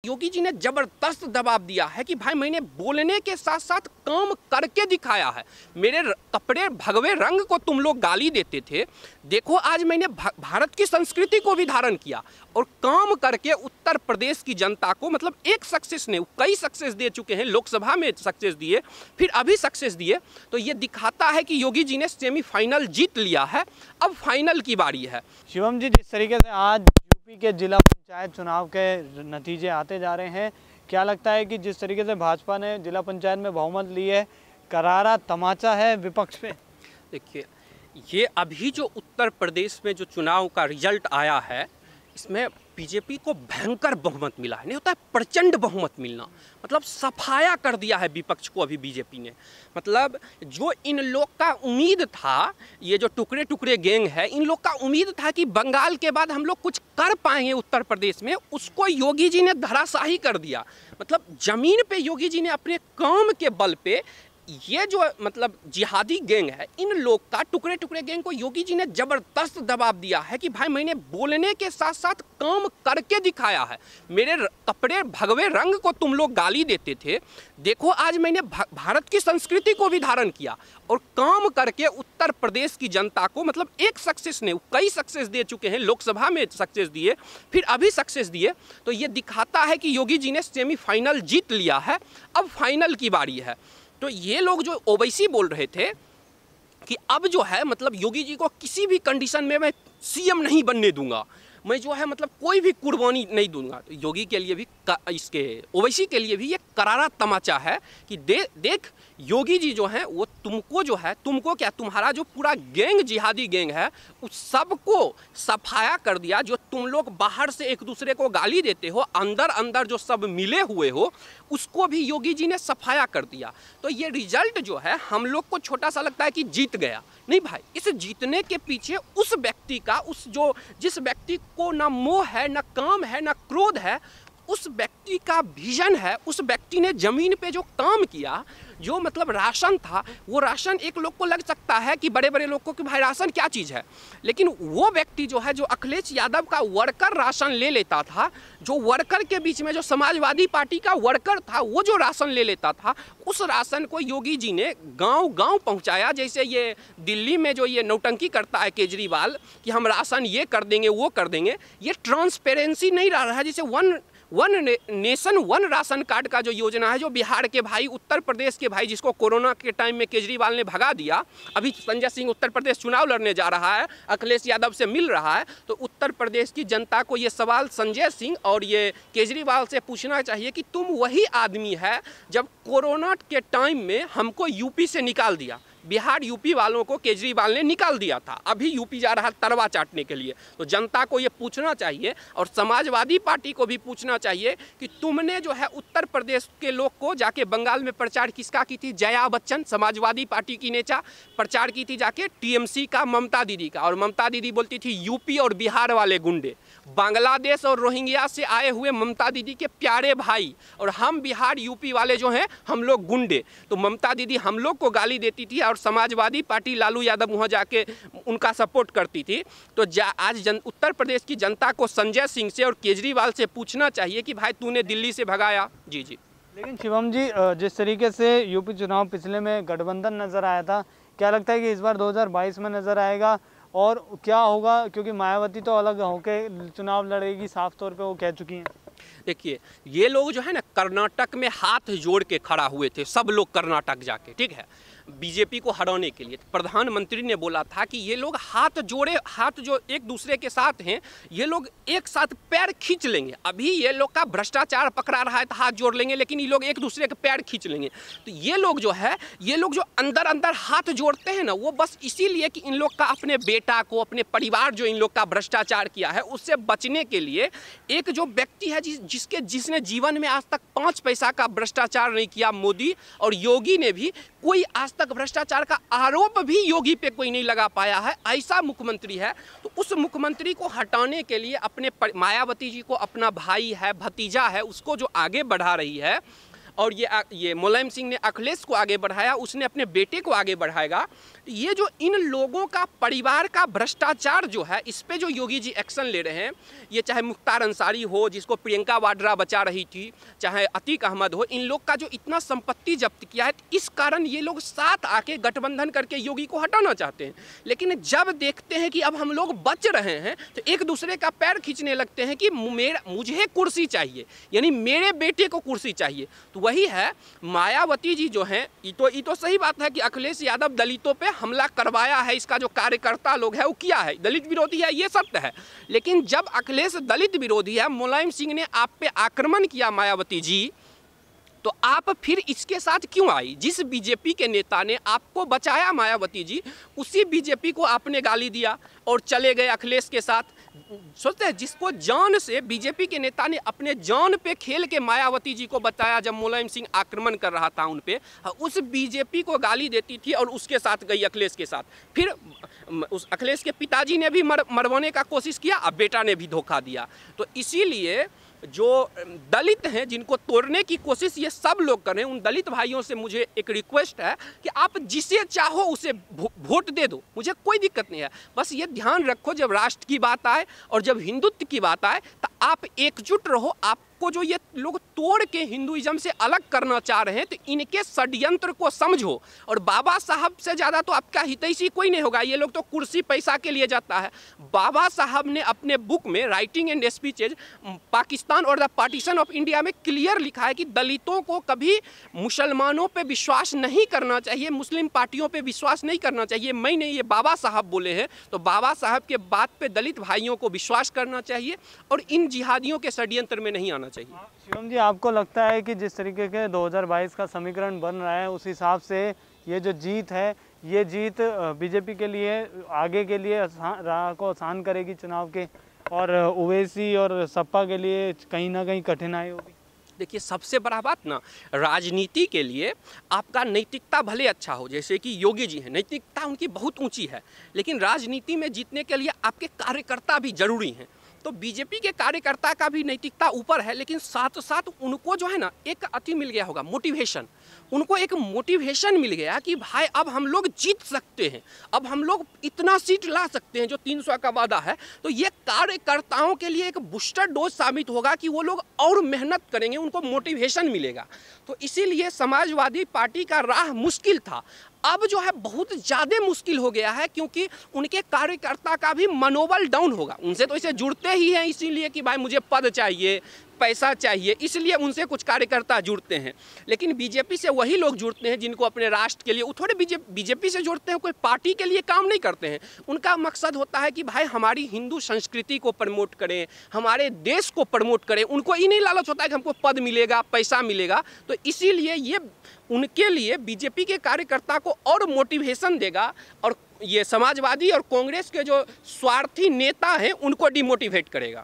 योगी जी ने जबरदस्त दबाव दिया है कि भाई मैंने बोलने के साथ साथ काम करके दिखाया है। मेरे कपड़े भगवे रंग को तुम लोग गाली देते थे, देखो आज मैंने भारत की संस्कृति को भी धारण किया और काम करके उत्तर प्रदेश की जनता को, मतलब एक सक्सेस ने कई सक्सेस दे चुके हैं, लोकसभा में सक्सेस दिए, फिर अभी सक्सेस दिए, तो ये दिखाता है कि योगी जी ने सेमीफाइनल जीत लिया है। अब फाइनल की बारी है। शिवम जी, जिस तरीके से आज यूपी के जिला पंचायत चुनाव के नतीजे आते जा रहे हैं, क्या लगता है कि जिस तरीके से भाजपा ने जिला पंचायत में बहुमत ली है, करारा तमाचा है विपक्ष पे? देखिए, ये अभी जो उत्तर प्रदेश में जो चुनाव का रिजल्ट आया है, इसमें बीजेपी को भयंकर बहुमत मिला है। नहीं होता है प्रचंड बहुमत मिलना, मतलब सफाया कर दिया है विपक्ष को अभी बीजेपी ने। मतलब जो इन लोग का उम्मीद था, ये जो टुकड़े टुकड़े गैंग है, इन लोग का उम्मीद था कि बंगाल के बाद हम लोग कुछ कर पाएंगे उत्तर प्रदेश में, उसको योगी जी ने धराशाही कर दिया। मतलब जमीन पे योगी जी ने अपने काम के बल पे ये जो मतलब जिहादी गैंग है, इन लोग का टुकड़े टुकड़े गैंग को योगी जी ने जबरदस्त दबाव दिया है कि भाई मैंने बोलने के साथ साथ काम करके दिखाया है। मेरे कपड़े भगवे रंग को तुम लोग गाली देते थे, देखो आज मैंने भारत की संस्कृति को भी धारण किया और काम करके उत्तर प्रदेश की जनता को, मतलब एक सक्सेस ने कई सक्सेस दे चुके हैं, लोकसभा में सक्सेस दिए, फिर अभी सक्सेस दिए, तो ये दिखाता है कि योगी जी ने सेमीफाइनल जीत लिया है। अब फाइनल की बारी है। तो ये लोग जो ओवैसी बोल रहे थे कि अब जो है मतलब योगी जी को किसी भी कंडीशन में मैं सीएम नहीं बनने दूंगा, मैं जो है मतलब कोई भी कुर्बानी नहीं दूंगा, तो योगी के लिए भी, इसके ओवैसी के लिए भी ये करारा तमाचा है कि देख योगी जी जो हैं वो तुमको जो है, तुमको क्या, तुम्हारा जो पूरा गैंग जिहादी गैंग है उस सबको सफाया कर दिया। जो तुम लोग बाहर से एक दूसरे को गाली देते हो, अंदर अंदर जो सब मिले हुए हो, उसको भी योगी जी ने सफाया कर दिया। तो ये रिजल्ट जो है हम लोग को छोटा सा लगता है कि जीत गया, नहीं भाई, इस जीतने के पीछे उस व्यक्ति का, जिस व्यक्ति को ना मोह है, ना काम है, ना क्रोध है, उस व्यक्ति का विजन है। उस व्यक्ति ने जमीन पे जो काम किया, जो मतलब राशन था, वो राशन एक लोग को लग सकता है कि बड़े बड़े लोग को कि भाई राशन क्या चीज़ है, लेकिन वो व्यक्ति जो है, जो अखिलेश यादव का वर्कर राशन ले लेता था, जो वर्कर के बीच में जो समाजवादी पार्टी का वर्कर था, वो जो राशन ले लेता था, उस राशन को योगी जी ने गांव गांव पहुंचाया। जैसे ये दिल्ली में जो ये नौटंकी करता है केजरीवाल कि हम राशन ये कर देंगे वो कर देंगे, ये ट्रांसपेरेंसी नहीं रहा है। जैसे one nation one ration card का जो योजना है, जो बिहार के भाई, उत्तर प्रदेश के भाई, जिसको कोरोना के टाइम में केजरीवाल ने भगा दिया, अभी संजय सिंह उत्तर प्रदेश चुनाव लड़ने जा रहा है, अखिलेश यादव से मिल रहा है, तो उत्तर प्रदेश की जनता को ये सवाल संजय सिंह और ये केजरीवाल से पूछना चाहिए कि तुम वही आदमी है जब कोरोना के टाइम में हमको यूपी से निकाल दिया, बिहार यूपी वालों को केजरीवाल ने निकाल दिया था, अभी यूपी जा रहा तरवा चाटने के लिए। तो जनता को ये पूछना चाहिए और समाजवादी पार्टी को भी पूछना चाहिए कि तुमने जो है उत्तर प्रदेश के लोग को जाके, बंगाल में प्रचार किसका की थी, जया बच्चन समाजवादी पार्टी की नेता प्रचार की थी जाके टीएमसी का ममता दीदी का, और ममता दीदी बोलती थी यूपी और बिहार वाले गुंडे, बांग्लादेश और रोहिंग्या से आए हुए ममता दीदी के प्यारे भाई, और हम बिहार यूपी वाले जो हैं हम लोग गुंडे। तो ममता दीदी हम लोग को गाली देती थी और समाजवादी पार्टी लालू यादव वहाँ जाके उनका सपोर्ट करती थी। तो आज उत्तर प्रदेश की जनता को संजय सिंह से और केजरीवाल से पूछना चाहिए कि भाई तूने दिल्ली से भगाया। जी। लेकिन शिवम जी, जिस तरीके से यूपी चुनाव पिछले में गठबंधन नज़र आया था, क्या लगता है कि इस बार 2022 में नज़र आएगा और क्या होगा? क्योंकि मायावती तो अलग होकर चुनाव लड़ेगी, साफ तौर पे वो कह चुकी हैं। देखिए, ये लोग जो है ना कर्नाटक में हाथ जोड़ के खड़ा हुए थे, सब लोग कर्नाटक जाके, ठीक है, बीजेपी को हराने के लिए। प्रधानमंत्री ने बोला था कि ये लोग हाथ जो एक दूसरे के साथ हैं, ये लोग एक साथ पैर खींच लेंगे। अभी ये लोग का भ्रष्टाचार पकड़ा रहा है तो हाथ जोड़ लेंगे, लेकिन ये लोग एक दूसरे के पैर खींच लेंगे। तो ये लोग जो है, ये लोग जो अंदर अंदर हाथ जोड़ते हैं ना, वो बस इसीलिए कि इन लोग का अपने बेटा को, अपने परिवार जो इन लोग का भ्रष्टाचार किया है उससे बचने के लिए, एक जो व्यक्ति है जिसने जीवन में आज तक 5 पैसा का भ्रष्टाचार नहीं किया, मोदी और योगी ने भी कोई आज तक भ्रष्टाचार का आरोप भी योगी पे कोई नहीं लगा पाया है, ऐसा मुख्यमंत्री है। तो उस मुख्यमंत्री को हटाने के लिए अपने मायावती जी को, अपना भाई है, भतीजा है, उसको जो आगे बढ़ा रही है, और ये मुलायम सिंह ने अखिलेश को आगे बढ़ाया, उसने अपने बेटे को आगे बढ़ाएगा। ये जो इन लोगों का परिवार का भ्रष्टाचार जो है, इस पे जो योगी जी एक्शन ले रहे हैं, ये चाहे मुख्तार अंसारी हो जिसको प्रियंका वाड्रा बचा रही थी, चाहे अतीक अहमद हो, इन लोग का जो इतना संपत्ति जब्त किया है, इस कारण ये लोग साथ आके गठबंधन करके योगी को हटाना चाहते हैं। लेकिन जब देखते हैं कि अब हम लोग बच रहे हैं तो एक दूसरे का पैर खींचने लगते हैं कि मुझे कुर्सी चाहिए, यानी मेरे बेटे को कुर्सी चाहिए। तो वही है, मायावती जी जो हैं, ये तो सही बात है कि अखिलेश यादव दलितों पे हमला करवाया है, इसका जो कार्यकर्ता लोग है वो किया है, दलित विरोधी है, ये सत्य है। लेकिन जब अखिलेश दलित विरोधी है, मुलायम सिंह ने आप पे आक्रमण किया मायावती जी, तो आप फिर इसके साथ क्यों आई? जिस बीजेपी के नेता ने आपको बचाया मायावती जी, उसी बीजेपी को आपने गाली दिया और चले गए अखिलेश के साथ। सोचते हैं, जिसको जान से बीजेपी के नेता ने अपने जान पे खेल के मायावती जी को बताया जब मुलायम सिंह आक्रमण कर रहा था उन पे, उस बीजेपी को गाली देती थी और उसके साथ गई अखिलेश के साथ। फिर उस अखिलेश के पिताजी ने भी मरवाने का कोशिश किया, अब बेटा ने भी धोखा दिया। तो इसीलिए जो दलित हैं जिनको तोड़ने की कोशिश ये सब लोग कर रहे हैं, उन दलित भाइयों से मुझे एक रिक्वेस्ट है कि आप जिसे चाहो उसे वोट दे दो, मुझे कोई दिक्कत नहीं है। बस ये ध्यान रखो, जब राष्ट्र की बात आए और जब हिंदुत्व की बात आए तो आप एकजुट रहो। आपको जो ये लोग तोड़ के हिंदुइज्म से अलग करना चाह रहे हैं, तो इनके षड्यंत्र को समझो। और बाबा साहब से ज़्यादा तो आपका हितैषी कोई नहीं होगा। ये लोग तो कुर्सी पैसा के लिए जाता है। बाबा साहब ने अपने बुक में राइटिंग एंड स्पीचेज पाकिस्तान और द पार्टीशन ऑफ इंडिया में क्लियर लिखा है कि दलितों को कभी मुसलमानों पे विश्वास नहीं करना चाहिए, मुस्लिम पार्टियों पे विश्वास नहीं करना चाहिए। मैं नहीं, ये बाबा साहब बोले हैं। तो बाबा साहब के बात पे दलित भाइयों को विश्वास करना चाहिए और इन जिहादियों के षड्यंत्र में नहीं आना चाहिए। शिवम जी, आपको लगता है कि जिस तरीके के 2022 का समीकरण बन रहा है, उस हिसाब से ये जो जीत है, ये जीत बीजेपी के लिए आगे के लिए राह को आसान करेगी चुनाव के, और ओवैसी और सपा के लिए कहीं ना कहीं कठिनाई होगी? देखिए, सबसे बड़ा बात ना, राजनीति के लिए आपका नैतिकता भले अच्छा हो, जैसे कि योगी जी हैं, नैतिकता उनकी बहुत ऊंची है, लेकिन राजनीति में जीतने के लिए आपके कार्यकर्ता भी जरूरी हैं। तो बीजेपी के कार्यकर्ता का भी नैतिकता ऊपर है, लेकिन साथ साथ उनको जो है ना एक अति मिल गया होगा, मोटिवेशन। उनको एक मोटिवेशन मिल गया कि भाई अब हम लोग जीत सकते हैं, अब हम लोग इतना सीट ला सकते हैं जो 300 का वादा है। तो ये कार्यकर्ताओं के लिए एक बूस्टर डोज साबित होगा कि वो लोग और मेहनत करेंगे, उनको मोटिवेशन मिलेगा। तो इसीलिए समाजवादी पार्टी का राह मुश्किल था, अब जो है बहुत ज़्यादा मुश्किल हो गया है, क्योंकि उनके कार्यकर्ता का भी मनोबल डाउन होगा। उनसे तो इसे जुड़ते ही हैं इसीलिए कि भाई मुझे पद चाहिए, पैसा चाहिए, इसलिए उनसे कुछ कार्यकर्ता जुड़ते हैं। लेकिन बीजेपी से वही लोग जुड़ते हैं जिनको अपने राष्ट्र के लिए, वो थोड़े बीजेपी से जुड़ते हैं, कोई पार्टी के लिए काम नहीं करते हैं। उनका मकसद होता है कि भाई हमारी हिंदू संस्कृति को प्रमोट करें, हमारे देश को प्रमोट करें। उनको ये नहीं लालच होता है कि हमको पद मिलेगा, पैसा मिलेगा। तो इसीलिए ये उनके लिए बीजेपी के कार्यकर्ता को और मोटिवेशन देगा, और ये समाजवादी और कांग्रेस के जो स्वार्थी नेता हैं उनको डिमोटिवेट करेगा।